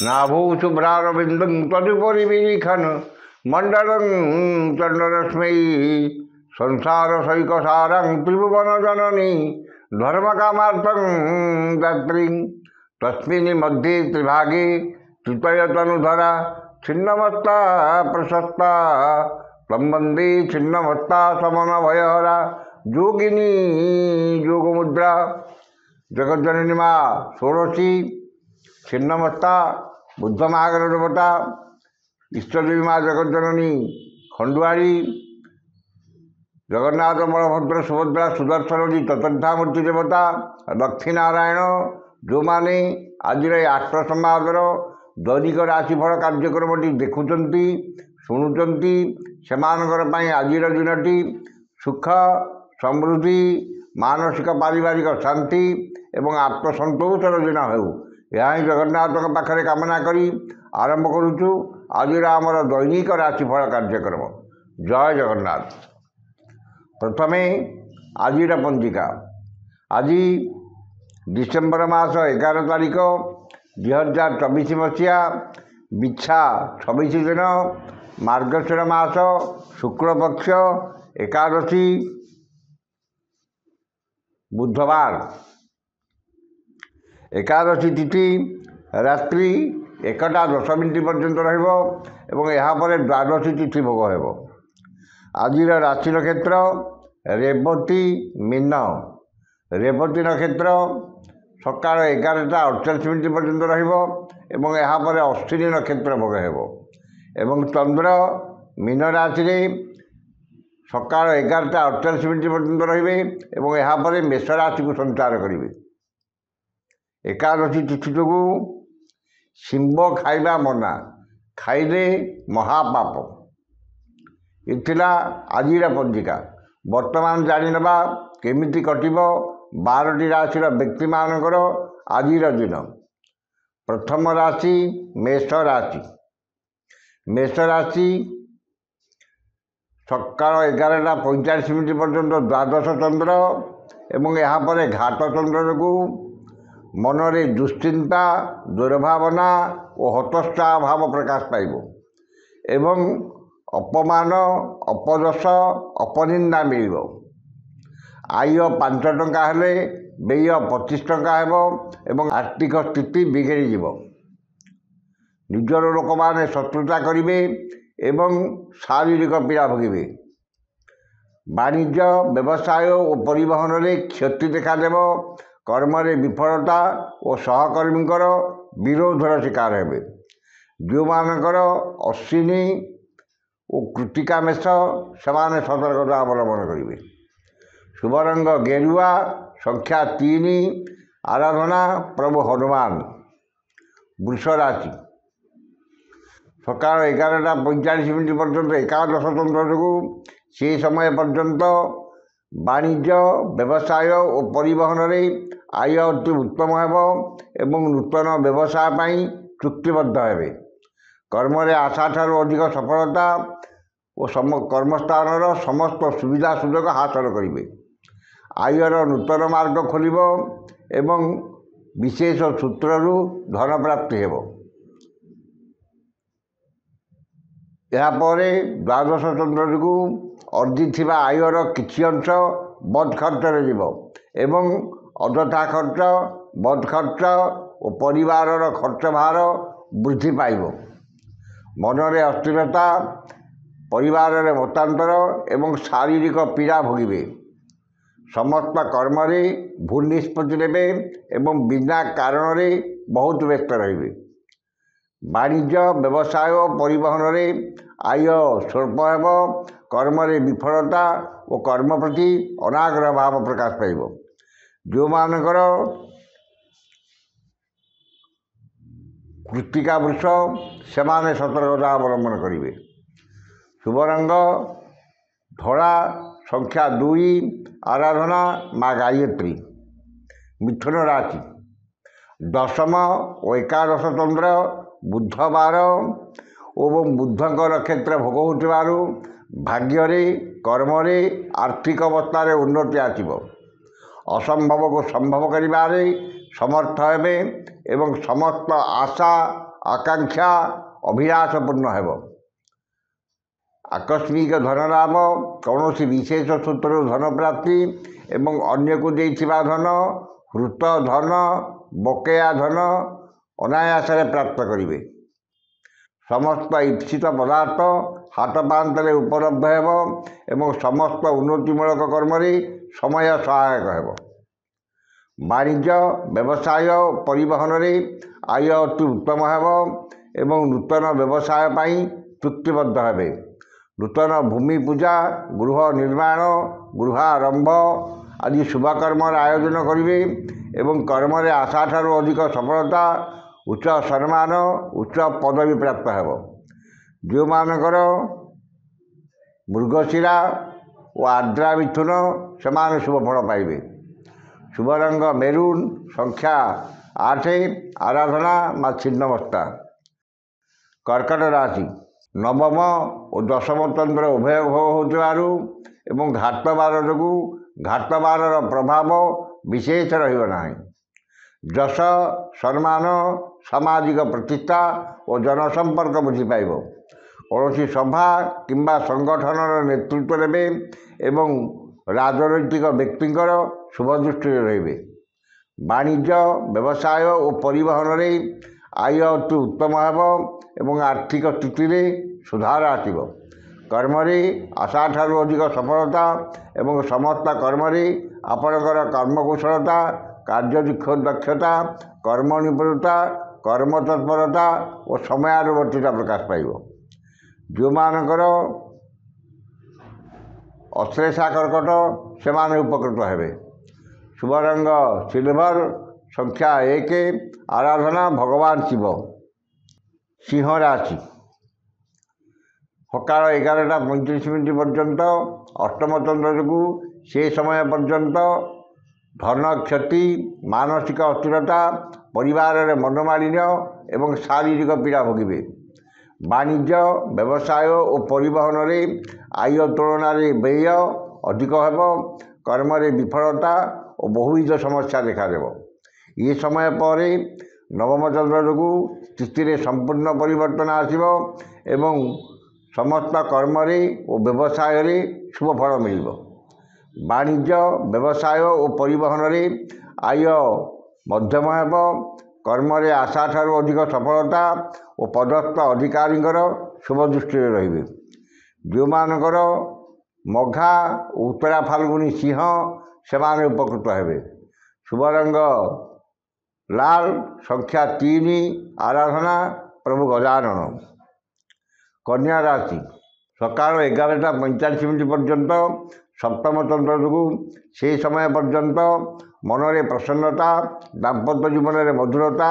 नाभौ शुभ्रारविन्दं तदुपरिवीलिखन् मण्डलं चन्द्ररश्मै संसारसैकसारं त्रिभुवनजननी धर्मकामार्थं दात्री तस्मिन् मध्ये त्रिभागे त्रितयतनुधरा छिन्नमस्ता प्रशस्ता तं वन्दे छिन्नमस्ता समनभयहरा योगिनी योगमुद्रा। जगज्जननी माँ षोड़शी छिन्नमस्ता बुद्ध महागर देवता ईष्टदेवी माँ जगज्जननी खंडुआरी जगन्नाथ बलभद्र सुभद्रा सुदर्शन जी चतुर्थामूर्ति देवता लक्ष्मीनारायण जो मैंने आज आष्ट संवादर दैनिक राशिफल कार्यक्रमटी देखुंट शुणुंट से आज दिनटी सुख समृद्धि मानसिक पारिवारिक शांति एवं आत्मसंतोषर दिन हो यह जगन्नाथ पाखे कामना करी आरंभ करुचु आज आमर दैनिक राशिफल कार्यक्रम। जय जगन्नाथ। प्रथमे आज पंजिका आज डिसेम्बर मास 11 तारिख 2024 मसीहा बिछा 26 दिन मार्गशीर मास शुक्लपक्ष एकादशी बुधवार एकादशी तिथि रात्रि 1:10 पर्यंत रहा द्वादशी तिथि भोग हो। आज राशि नक्षत्र रेवती मीन रेवती नक्षत्र सकाल 11:48 पर्यंत रहा अश्विनी नक्षत्र भोग हो। चंद्र मीन राशि सकाल 11:48 पर्यंत रे मेष राशि को संचार करेंगे। एकादशी तिथि जो शिंब खाइबा मना खाइले महापाप इला आज पंजिका। वर्तमान जाणीना केमिति कटिब 12टी राशि व्यक्ति मानकर आज दिन। प्रथम राशि मेष राशि। मेष राशि सकाल 11:45 पर्यंत द्वादश चंद्र एवं यहाँ घाट चंद्र जो मनरे दुश्चिंता दुर्भावना और हतोत्साह भाव प्रकाश पाइब एवं अपमान अपदश अपनिंदा मिल। आय 5 टंका हेले व्यय 25 टंका एवं आर्थिक स्थिति बिगड़ी जीव। निजर लोक माने शत्रुता करेंगे एवं शारीरिक पीड़ा भोगे। वाणिज्य व्यवसाय और परिवहन में क्षति देखादेव। कर्म विफलता और सहकर्मी विरोधर शिकार हे। जो मानकर अश्विनी और कृतिका मेष से सतर्कता अवलंबन करेंगे। शुभ रंग गेरुआ संख्या 3 आराधना प्रभु हनुमान। वृष राशि सकाल 11:45 पर्यंत एकादश चंद्र जो से समय पर्यंत वाणिज्य व्यवसाय और परिवहन में आय अति उत्तम एवं नूतन व्यवसाय चुक्तिबद्ध हे। कर्म आशा ठारू अधिक सफलता और कर्मस्थान समस्त सुविधा सुजोग हासिल करेंगे। आयर नूतन मार्ग खोल एवं विशेष सूत्रु धन प्राप्ति हो। यापर द्वादश चंद्र जो अर्जित आयर किछि अंश बद खर्च एवं अଯଥା खर्च बद खर्च और परिवार खर्च भार वृद्धि पाइब। मनरे अस्थिरता परिवार मतांतर एवं शारीरिक पीड़ा भोगे। समस्त कर्म भूल निष्पत्ति नेबे एवं बिना कारण बहुत व्यस्त रहिबे। वाणिज्य व्यवसाय परिवहन में आय स्वल्प हेब। कर्म विफलता और कर्म प्रति अनाग्रह भाव प्रकाश पाइब। जो मानकर कृतिका वृष से सतर्कता अवलंबन करेंगे। शुभ रंग धड़ा संख्या 2 आराधना माँ गायत्री। मिथुन राशि दशम और एकादश चंद्र बुधवार और बुधक नक्षत्र भोग होथिबारु भाग्य कर्म आर्थिक अवस्था उन्नति आसिब। असंभव को संभव करिबारे समर्थ हेबे एवं समस्त आशा ଆକାଂକ୍ଷା ଅଭିଳାଷପୂର୍ଣ୍ଣ ହେବ। ଆକସ୍ମିକ ଧନଲାଭ, କୌଣସି ବିଶେଷ ସୂତ୍ରରୁ ଧନ ପ୍ରାପ୍ତି ଏବଂ ଅନ୍ୟକୁ ଦେଇଥିବା ଧନ, ହୃତ ଧନ, ବକେୟା ଧନ ଅନାୟାସରେ ପ୍ରାପ୍ତ କରିବେ। ସମସ୍ତ ଇପ୍ସିତ ପଦାର୍ଥ ହାତ ପାନ୍ତରେ ଉପଲବ୍ଧ ହେବ ଏବଂ ସମସ୍ତ ଉନ୍ନତିମୂଳକ କର୍ମରେ ସମୟ ସହାୟକ ହେବ। ବାଣିଜ୍ୟ, ବ୍ୟବସାୟ ଓ ପରିବହନରେ ଆୟ ଅତି ଉତ୍ତମ ହେବ ଏବଂ ନୂତନ ବ୍ୟବସାୟ ପାଇଁ ଚୁକ୍ତିବଦ୍ଧ ହେବେ। ନୂତନ ଭୂମି ପୂଜା, ଗୃହ ନିର୍ମାଣ, ଗୃହାରମ୍ଭ ଆଦି ଶୁଭକର୍ମର ଆୟୋଜନ କରିବେ ଏବଂ କର୍ମରେ ଆଶାଠାରୁ ଅଧିକ ସଫଳତା, ଉଚ୍ଚ ସମ୍ମାନ, ଉଚ୍ଚ ପଦବୀ ପ୍ରାପ୍ତ ହେବ। ଯେଉଁମାନଙ୍କର ମୃଗଶିରା ଓ ଆର୍ଦ୍ରା ମିଥୁନ, ସେମାନେ ଶୁଭଫଳ ପାଇବେ। ଶୁଭ ରଙ୍ଗ ମେରୁନ୍, ସଂଖ୍ୟା 8, ଆରାଧନା ମା ଛିନ୍ନମସ୍ତା। କର୍କଟ ରାଶି, ନବମ ଓ ଦଶମ ଚନ୍ଦ୍ର ଉଭୟ ଭୋଗ ହେଉଥିବାରୁ ଏବଂ ଘାତବାର ଯୋଗୁଁ ଘାତବାରର ପ୍ରଭାବ ବିଶେଷ ରହିବ ନାହିଁ। ଯଶ, ସମ୍ମାନ, ସାମାଜିକ ପ୍ରତିଷ୍ଠା ଓ ଜନସମ୍ପର୍କ ବୃଦ୍ଧି ପାଇବ। କୌଣସି ସଭା କିମ୍ବା ସଂଗଠନର ନେତୃତ୍ୱ ନେବେ ଏବଂ ରାଜନୈତିକ ବ୍ୟକ୍ତିଙ୍କର ଶୁଭ ଦୃଷ୍ଟିରେ ରହିବେ। ବାଣିଜ୍ୟ, ବ୍ୟବସାୟ ଓ ପରିବହନରେ ଆୟ ଅତି ଉତ୍ତମ ହେବ ଏବଂ ଆର୍ଥିକ ସ୍ଥିତିରେ ସୁଧାର ଆସିବ। କର୍ମରେ ଆଶାଠାରୁ ଅଧିକ ସଫଳତା ଏବଂ ସମସ୍ତ କର୍ମରେ ଆପଣଙ୍କର କର୍ମକୁଶଳତା, କାର୍ଯ୍ୟଦକ୍ଷତା, କର୍ମ ନିପୁଣତା, କର୍ମତତ୍ପରତା ଓ ସମୟାନୁବର୍ତ୍ତିତା ପ୍ରକାଶ ପାଇବ। ଯେଉଁମାନଙ୍କର ଅଶ୍ଳେଷା କର୍କଟ, ସେମାନେ ଉପକୃତ ହେବେ। ଶୁଭ ରଙ୍ଗ ସିଲଭର, ସଂଖ୍ୟା 1, ଆରାଧନା ଭଗବାନ ଶିବ। ସିଂହ ରାଶି, ସକାଳ 11:35 ପର୍ଯ୍ୟନ୍ତ ଅଷ୍ଟମ ଚନ୍ଦ୍ର ଯୋଗୁଁ ସେ ସମୟ ପର୍ଯ୍ୟନ୍ତ ଧନ କ୍ଷତି, ମାନସିକ ଅସ୍ଥିରତା, ପରିବାରରେ ମନୋମାଳିନ୍ୟ ଏବଂ ଶାରୀରିକ ପୀଡ଼ା ଭୋଗିବେ। ବାଣିଜ୍ୟ, ବ୍ୟବସାୟ ଓ ପରିବହନରେ ଆୟ ତୁଳନାରେ ବ୍ୟୟ ଅଧିକ ହେବ। କର୍ମରେ ବିଫଳତା ଓ ବହୁବିଧ ସମସ୍ୟା ଦେଖାଦେବ। ଏ ସମୟ ପରେ ନବମ ଚନ୍ଦ୍ର ଯୋଗୁଁ ସ୍ଥିତିରେ ସମ୍ପୂର୍ଣ୍ଣ ପରିବର୍ତ୍ତନ ଆସିବ ଏବଂ ସମସ୍ତ କର୍ମରେ ଓ ବ୍ୟବସାୟରେ ଶୁଭଫଳ ମିଳିବ। ବାଣିଜ୍ୟ, ବ୍ୟବସାୟ ଓ ପରିବହନରେ ଆୟ ମଧ୍ୟମ ହେବ। କର୍ମରେ ଆଶାଠାରୁ ଅଧିକ ସଫଳତା ଓ ପଦସ୍ଥ ଅଧିକାରୀଙ୍କର ଶୁଭ ଦୃଷ୍ଟିରେ ରହିବେ। ଯେଉଁମାନଙ୍କର ମଘା ଓ ଉତ୍ତରା ଫାଲ୍ଗୁନୀ ସିଂହ, ସେମାନେ ଉପକୃତ ହେବେ। ଶୁଭ ରଙ୍ଗ ଲାଲ, ସଂଖ୍ୟା 3, ଆରାଧନା ପ୍ରଭୁ ଗଜାନନ। କନ୍ୟା ରାଶି, ସକାଳ 11:45 ପର୍ଯ୍ୟନ୍ତ ସପ୍ତମ ଚନ୍ଦ୍ର ଯୋଗୁଁ ସେ ସମୟ ପର୍ଯ୍ୟନ୍ତ ମନରେ ପ୍ରସନ୍ନତା, ଦାମ୍ପତ୍ୟ ଜୀବନରେ ମଧୁରତା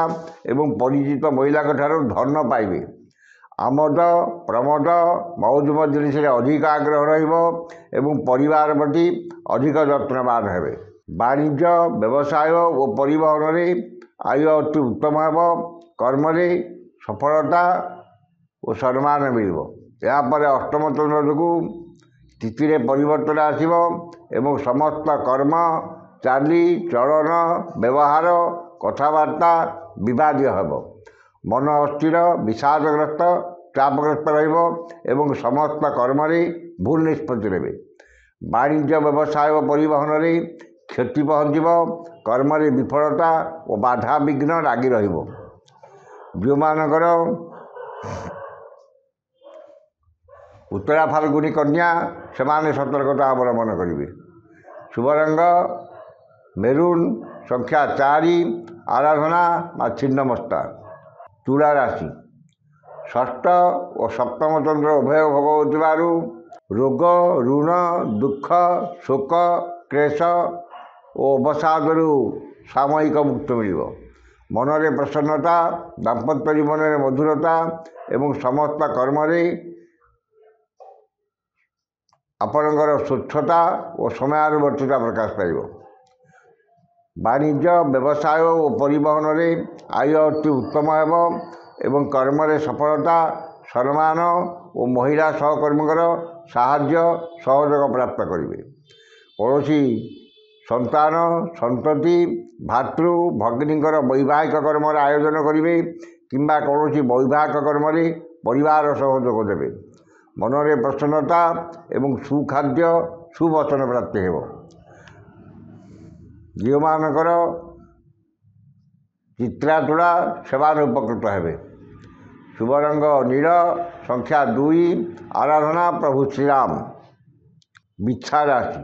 ଏବଂ ପରିଚିତ ମହିଳାଙ୍କଠାରୁ ଧନ ପାଇବେ। ଆମୋଦ ପ୍ରମୋଦ ମଉଜ ମଜଲିସରେ ଅଧିକ ଆଗ୍ରହ ରହିବ ଏବଂ ପରିବାର ପ୍ରତି ଅଧିକ ଯତ୍ନବାନ ହେବେ। ବାଣିଜ୍ୟ, ବ୍ୟବସାୟ ଓ ପରିବହନରେ ଆୟ ଅତି ଉତ୍ତମ ହେବ। କର୍ମରେ ସଫଳତା ଓ ସମ୍ମାନ ମିଳିବ। ଏହାପରେ ଅଷ୍ଟମ ଚନ୍ଦ୍ର ଯୋଗୁଁ ସ୍ଥିତିରେ ପରିବର୍ତ୍ତନ ଆସିବ ଏବଂ ସମସ୍ତ କର୍ମ, ଚାଲି ଚଳନ, ବ୍ୟବହାର, କଥାବାର୍ତ୍ତା ବିବାଦୀୟ ହେବ। ମନ ଅସ୍ଥିର, ବିଷାଦଗ୍ରସ୍ତ, ଚାପଗ୍ରସ୍ତ ରହିବ ଏବଂ ସମସ୍ତ କର୍ମରେ ଭୁଲ ନିଷ୍ପତ୍ତି ନେବେ। ବାଣିଜ୍ୟ, ବ୍ୟବସାୟ ଓ ପରିବହନରେ କ୍ଷତି ପହଞ୍ଚିବ। କର୍ମରେ ବିଫଳତା ଓ ବାଧାବିଘ୍ନ ଲାଗି ରହିବ। ଯେଉଁମାନଙ୍କର ଉତ୍ତରା ଫାଲ୍ଗୁନୀ କନ୍ୟା, ସେମାନେ ସତର୍କତା ଅବଲମ୍ବନ କରିବେ। ଶୁଭ ରଙ୍ଗ ମେରୁନ୍, ସଂଖ୍ୟା 4, ଆରାଧନା ମା ଛିନ୍ନମସ୍ତା। ତୁଳା ରାଶି, ଷଷ୍ଠ ଓ ସପ୍ତମ ଚନ୍ଦ୍ର ଉଭୟ ଭୋଗ ହେଉଥିବାରୁ ରୋଗ, ଋଣ, ଦୁଃଖ, ଶୋକ, କ୍ଲେଶ ଓ ଅବସାଦରୁ ସାମୟିକ ମୁକ୍ତି ମିଳିବ। ମନରେ ପ୍ରସନ୍ନତା, ଦାମ୍ପତ୍ୟ ଜୀବନରେ ମଧୁରତା ଏବଂ ସମସ୍ତ କର୍ମରେ ଆପଣଙ୍କର ସ୍ୱଚ୍ଛତା ଓ ସମୟାନୁବର୍ତ୍ତିତା ପ୍ରକାଶ ପାଇବ। ବାଣିଜ୍ୟ, ବ୍ୟବସାୟ ଓ ପରିବହନରେ ଆୟ ଅତି ଉତ୍ତମ ହେବ ଏବଂ କର୍ମରେ ସଫଳତା, ସମ୍ମାନ ଓ ମହିଳା ସହକର୍ମୀଙ୍କର ସାହାଯ୍ୟ ସହଯୋଗ ପ୍ରାପ୍ତ କରିବେ। କୌଣସି ସନ୍ତାନ, ସନ୍ତତି, ଭାତୃ, ଭଗ୍ନୀଙ୍କର ବୈବାହିକ କର୍ମର ଆୟୋଜନ କରିବେ କିମ୍ବା କୌଣସି ବୈବାହିକ କର୍ମରେ ପରିବାର ସହଯୋଗ ଦେବେ। ମନରେ ପ୍ରସନ୍ନତା ଏବଂ ସୁଖାଦ୍ୟ ସୁବଚନ ପ୍ରାପ୍ତି ହେବ। ଝିଅମାନଙ୍କର ଚିତ୍ରାତୁଳା ସେମାନେ ଉପକୃତ ହେବେ। ଶୁଭ ରଙ୍ଗ ନୀଳ, ସଂଖ୍ୟା 2, ଆରାଧନା ପ୍ରଭୁ ଶ୍ରୀରାମ। ବିଛା ରାଶି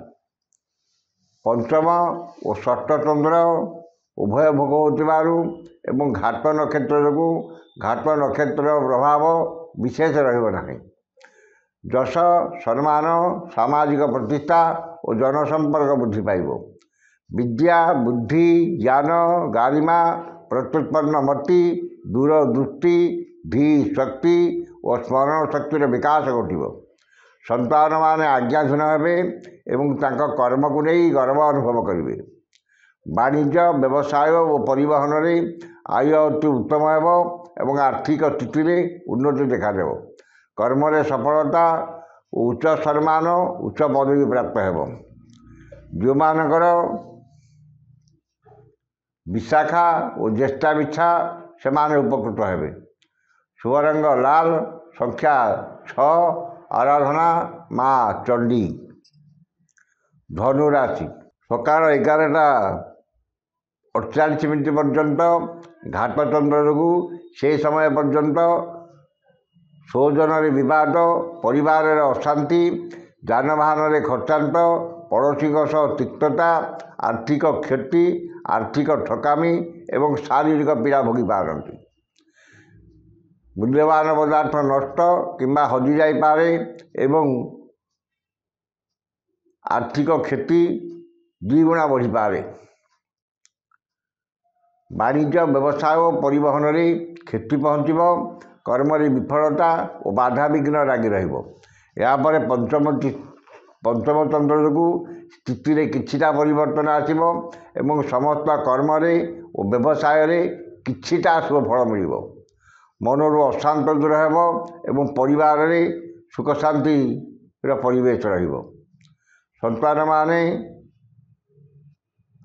ପଞ୍ଚମ ଓ ଷଷ୍ଠ ଚନ୍ଦ୍ର ଉଭୟ ଭୋଗ ହେଉଥିବାରୁ ଏବଂ ଘାତ ନକ୍ଷତ୍ର ଯୋଗୁଁ ଘାତ ନକ୍ଷତ୍ରର ପ୍ରଭାବ ବିଶେଷ ରହିବ ନାହିଁ। ଯଶ, ସମ୍ମାନ, ସାମାଜିକ ପ୍ରତିଷ୍ଠା ଓ ଜନସମ୍ପର୍କ ବୃଦ୍ଧି ପାଇବ। ବିଦ୍ୟା, ବୁଦ୍ଧି, ଜ୍ଞାନ, ଗାରିମା, ପ୍ରତ୍ୟୁତ୍ପନ୍ନ ମତି, ଦୂରଦୃଷ୍ଟି, ଧୀ ଶକ୍ତି ଓ ସ୍ମରଣ ଶକ୍ତିର ବିକାଶ ଘଟିବ। ସନ୍ତାନମାନେ ଆଜ୍ଞାଧୀନ ହେବେ ଏବଂ ତାଙ୍କ କର୍ମକୁ ନେଇ ଗର୍ବ ଅନୁଭବ କରିବେ। ବାଣିଜ୍ୟ, ବ୍ୟବସାୟ ଓ ପରିବହନରେ ଆୟ ଅତି ଉତ୍ତମ ହେବ ଏବଂ ଆର୍ଥିକ ସ୍ଥିତିରେ ଉନ୍ନତି ଦେଖାଦେବ। କର୍ମରେ ସଫଳତା ଓ ଉଚ୍ଚ ସମ୍ମାନ, ଉଚ୍ଚ ପଦବୀ ପ୍ରାପ୍ତ ହେବ। ଯେଉଁମାନଙ୍କର ବିଶାଖା ଓ ଜ୍ୟେଷ୍ଠା ବିଛା ସେମାନେ ଉପକୃତ ହେବେ। ଶୁଭ ରଙ୍ଗ ଲାଲ, ସଂଖ୍ୟା 6, ଆରାଧନା ମା ଚଣ୍ଡୀ। ଧନୁ ରାଶି ସକାଳ 11:48 ପର୍ଯ୍ୟନ୍ତ ଘାତ ଚନ୍ଦ୍ର ଯୋଗୁଁ ସେହି ସମୟ ପର୍ଯ୍ୟନ୍ତ ସ୍ୱଜନରେ ବିବାଦ, ପରିବାରରେ ଅଶାନ୍ତି, ଯାନବାହନରେ ଖର୍ଚ୍ଚାନ୍ତ, ପଡ଼ୋଶୀଙ୍କ ସହ ତିକ୍ତତା, ଆର୍ଥିକ କ୍ଷତି, ଆର୍ଥିକ ଠକାମି ଏବଂ ଶାରୀରିକ ପୀଡ଼ା ଭୋଗି ପାରନ୍ତି। ମୂଲ୍ୟବାନ ପଦାର୍ଥ ନଷ୍ଟ କିମ୍ବା ହଜିଯାଇପାରେ ଏବଂ ଆର୍ଥିକ କ୍ଷତି ଦ୍ୱିଗୁଣା ବଢ଼ିପାରେ। ବାଣିଜ୍ୟ, ବ୍ୟବସାୟ ଓ ପରିବହନରେ କ୍ଷତି ପହଞ୍ଚିବ। କର୍ମରେ ବିଫଳତା ଓ ବାଧାବିଘ୍ନ ଲାଗି ରହିବ। ଏହାପରେ ପଞ୍ଚମ ଚନ୍ଦ୍ର ଯୋଗୁଁ ସ୍ଥିତିରେ କିଛିଟା ପରିବର୍ତ୍ତନ ଆସିବ ଏବଂ ସମସ୍ତ କର୍ମରେ ଓ ବ୍ୟବସାୟରେ କିଛିଟା ସୁଫଳ ମିଳିବ। ମନରୁ ଅଶାନ୍ତ ଦୂର ହେବ ଏବଂ ପରିବାରରେ ସୁଖ ଶାନ୍ତିର ପରିବେଶ ରହିବ। ସନ୍ତାନମାନେ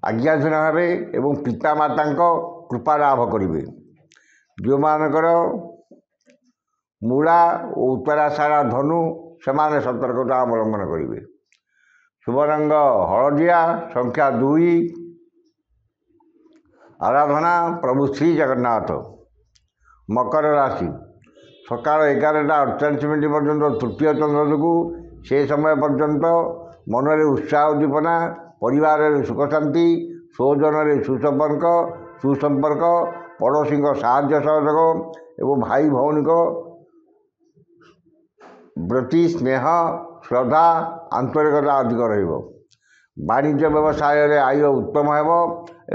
ଆଜ୍ଞାଧୀନ ହେବେ ଏବଂ ପିତାମାତାଙ୍କ କୃପା ଲାଭ କରିବେ। ଯେଉଁମାନଙ୍କର ମୂଳା ଓ ଉତ୍ତରାଷାଢ଼ା ଧନୁ ସେମାନେ ସତର୍କତା ଅବଲମ୍ବନ କରିବେ। ଶୁଭ ରଙ୍ଗ ହଳଦିଆ, ସଂଖ୍ୟା 2, ଆରାଧନା ପ୍ରଭୁ ଶ୍ରୀ ଜଗନ୍ନାଥ। ମକର ରାଶି ସକାଳ 11:48 ପର୍ଯ୍ୟନ୍ତ ତୃତୀୟ ଚନ୍ଦ୍ର ଯୋଗୁଁ ସେ ସମୟ ପର୍ଯ୍ୟନ୍ତ ମନରେ ଉତ୍ସାହ ଉଦ୍ଦୀପନା, ପରିବାରରେ ସୁଖ ଶାନ୍ତି, ସ୍ୱଜନରେ ସୁସମ୍ପର୍କ, ପଡ଼ୋଶୀଙ୍କ ସାହାଯ୍ୟ ସହଯୋଗ ଏବଂ ଭାଇ ଭଉଣୀଙ୍କ ପ୍ରତି ସ୍ନେହ, ଶ୍ରଦ୍ଧା, ଆନ୍ତରିକତା ଅଧିକ ରହିବ। ବାଣିଜ୍ୟ ବ୍ୟବସାୟରେ ଆୟ ଉତ୍ତମ ହେବ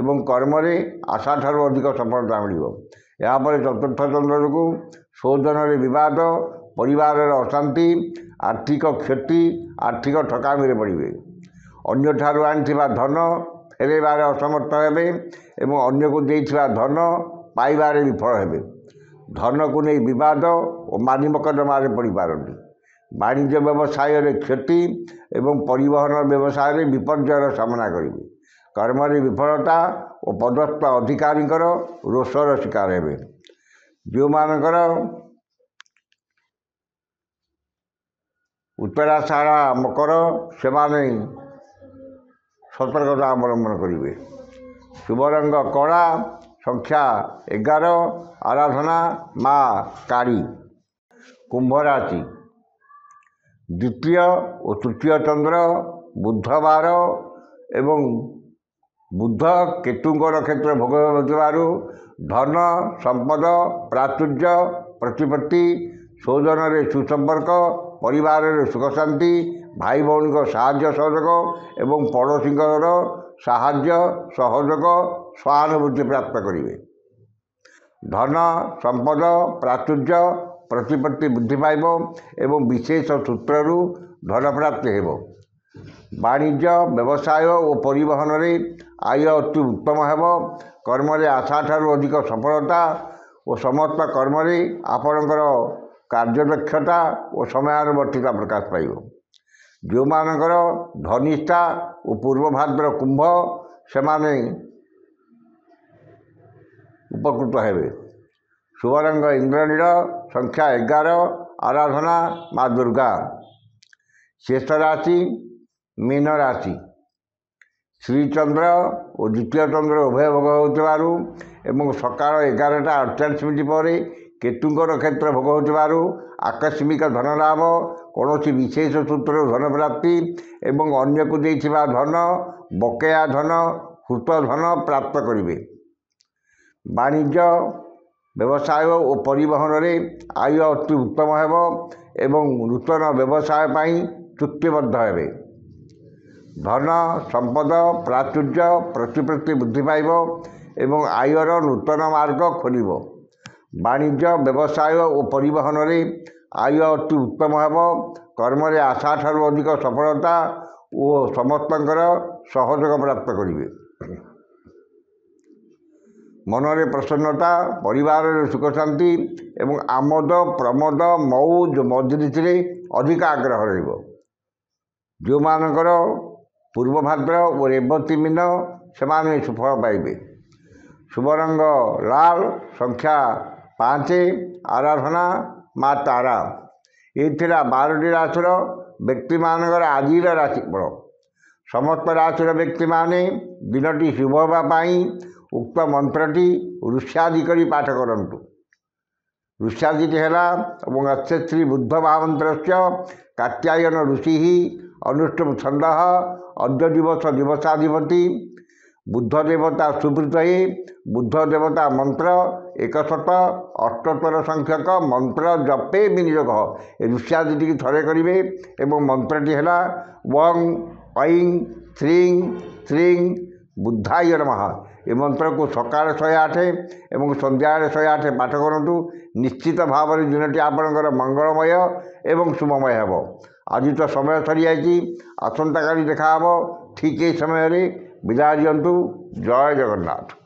ଏବଂ କର୍ମରେ ଆଶାଠାରୁ ଅଧିକ ସଫଳତା ମିଳିବ। ଏହାପରେ ଚତୁର୍ଥ ଚନ୍ଦ୍ର ଯୋଗୁଁ ସ୍ୱଜନରେ ବିବାଦ, ପରିବାରରେ ଅଶାନ୍ତି, ଆର୍ଥିକ କ୍ଷତି, ଆର୍ଥିକ ଠକାମିରେ ପଡ଼ିବେ। ଅନ୍ୟଠାରୁ ଆଣିଥିବା ଧନ ଫେରାଇବାରେ ଅସମର୍ଥ ହେବେ ଏବଂ ଅନ୍ୟକୁ ଦେଇଥିବା ଧନ ପାଇବାରେ ବିଫଳ ହେବେ। ଧନକୁ ନେଇ ବିବାଦ ଓ ମାନିମକଦ୍ଦମାରେ ପଡ଼ିପାରନ୍ତି। ବାଣିଜ୍ୟ ବ୍ୟବସାୟରେ କ୍ଷତି ଏବଂ ପରିବହନ ବ୍ୟବସାୟରେ ବିପର୍ଯ୍ୟୟର ସାମନା କରିବେ। କର୍ମରେ ବିଫଳତା ଓ ପଦସ୍ଥ ଅଧିକାରୀଙ୍କର ରୋଷର ଶିକାର ହେବେ। ଯେଉଁମାନଙ୍କର ଉତ୍ତରାଷାଢ଼ା ମକର ସେମାନେ ସତର୍କତା ଅବଲମ୍ବନ କରିବେ। ଶୁଭ ରଙ୍ଗ କଳା, ସଂଖ୍ୟା 11, ଆରାଧନା ମା କାଳୀ। କୁମ୍ଭ ରାଶି ଦ୍ୱିତୀୟ ଓ ତୃତୀୟ ଚନ୍ଦ୍ର ବୁଧବାର ଏବଂ ବୁଧ କେତୁଙ୍କ ନକ୍ଷତ୍ର ଭୋଗ ହେଉଥିବାରୁ ଧନ, ସମ୍ପଦ, ପ୍ରାଚୁର୍ଯ୍ୟ, ପ୍ରତିପତ୍ତି, ସ୍ୱଜନରେ ସୁସମ୍ପର୍କ, ପରିବାରରେ ସୁଖ ଶାନ୍ତି, ଭାଇ ଭଉଣୀଙ୍କ ସାହାଯ୍ୟ ସହଯୋଗ ଏବଂ ପଡ଼ୋଶୀଙ୍କର ସାହାଯ୍ୟ ସହଯୋଗ ସହାନୁଭୂତି ପ୍ରାପ୍ତ କରିବେ। ଧନ, ସମ୍ପଦ, ପ୍ରାଚୁର୍ଯ୍ୟ, ପ୍ରତିପତ୍ତି ବୃଦ୍ଧି ପାଇବ ଏବଂ ବିଶେଷ ସୂତ୍ରରୁ ଧନପ୍ରାପ୍ତି ହେବ। ବାଣିଜ୍ୟ, ବ୍ୟବସାୟ ଓ ପରିବହନରେ ଆୟ ଅତି ଉତ୍ତମ ହେବ। କର୍ମରେ ଆଶାଠାରୁ ଅଧିକ ସଫଳତା ଓ ସମସ୍ତ କର୍ମରେ ଆପଣଙ୍କର କାର୍ଯ୍ୟଦକ୍ଷତା ଓ ସମୟାନୁବର୍ତ୍ତିତା ପ୍ରକାଶ ପାଇବ। ଯେଉଁମାନଙ୍କର ଧନିଷ୍ଠା ଓ ପୂର୍ବଭାଦ୍ର କୁମ୍ଭ ସେମାନେ ଉପକୃତ ହେବେ। शुभ रंग इंद्रनील, संख्या 11, आराधना माँ दुर्गा। शेष राशि मीन राशि। श्रीचंद्र और द्वितीय चंद्र उभय भोग होतिबारु एवं सकाळ 11:48 पर केतुंकर क्षेत्र भोग होतिबारु आकस्मिक धन लाभ, कौन विशेष सूत्र धन प्राप्ति एवं अन्य को देथिबा धन, बकेया धन, हृत धन प्राप्त करिवे। वाणिज्य व्यवसाय और परिवहन में आय अति उत्तम हेबो एवं नूतन व्यवसाय पाई चुक्तिबद्ध हेबे। धन संपद प्राचुर्य प्रतिपत्ति वृद्धि पाइब एवं आयर नूतन मार्ग खोल। वाणिज्य व्यवसाय और परिवहन में आय अति उत्तम हेबो। कर्म रे आशा ठारू अधिक सफलता और समस्तंकर सहयोग प्राप्त करिवे। मनरे प्रसन्नता, परिवार सुख शांति एवं आमोद प्रमोद मौज मजलिस अधिक आग्रह रहिबो। जो मानकर पूर्व भाद्र और रेवती मीन से सुफल पाइबे। शुभ रंग लाल, संख्या 5, आराधना माँ तारा। ये 12टी राशि व्यक्ति मानकर आज राशिफल। समस्त राशि व्यक्ति माने दिनटी शुभ होगापाई उक्त मंत्रटी ऋष्यादि करी पाठ करंतु। ऋष्यादि है अस्य श्री बुद्ध महामंत्र कात्यायन ऋषि अनुष्ठुप छंद अद्य दिवस दिवसाधिपति बुद्ध देवता सुवृत। बुद्ध देवता मंत्र 178 संख्यक मंत्र जपे विनियोग। ऋष्यादि थरे करेंगे एवं मंत्रटी है वं ऐं श्रीं श्रीं बुद्धाय नमः। ये मंत्र को सकाल 108 एवं संध्या 108 पाठ करूँ। निश्चित भाव में दिनटी आपणकर मंगलमय एवं शुभमय हेब। आज तो समय सरी जाइए, आसंता काली देखा ठीक ये समय विदाय दिंतु। जय जगन्नाथ।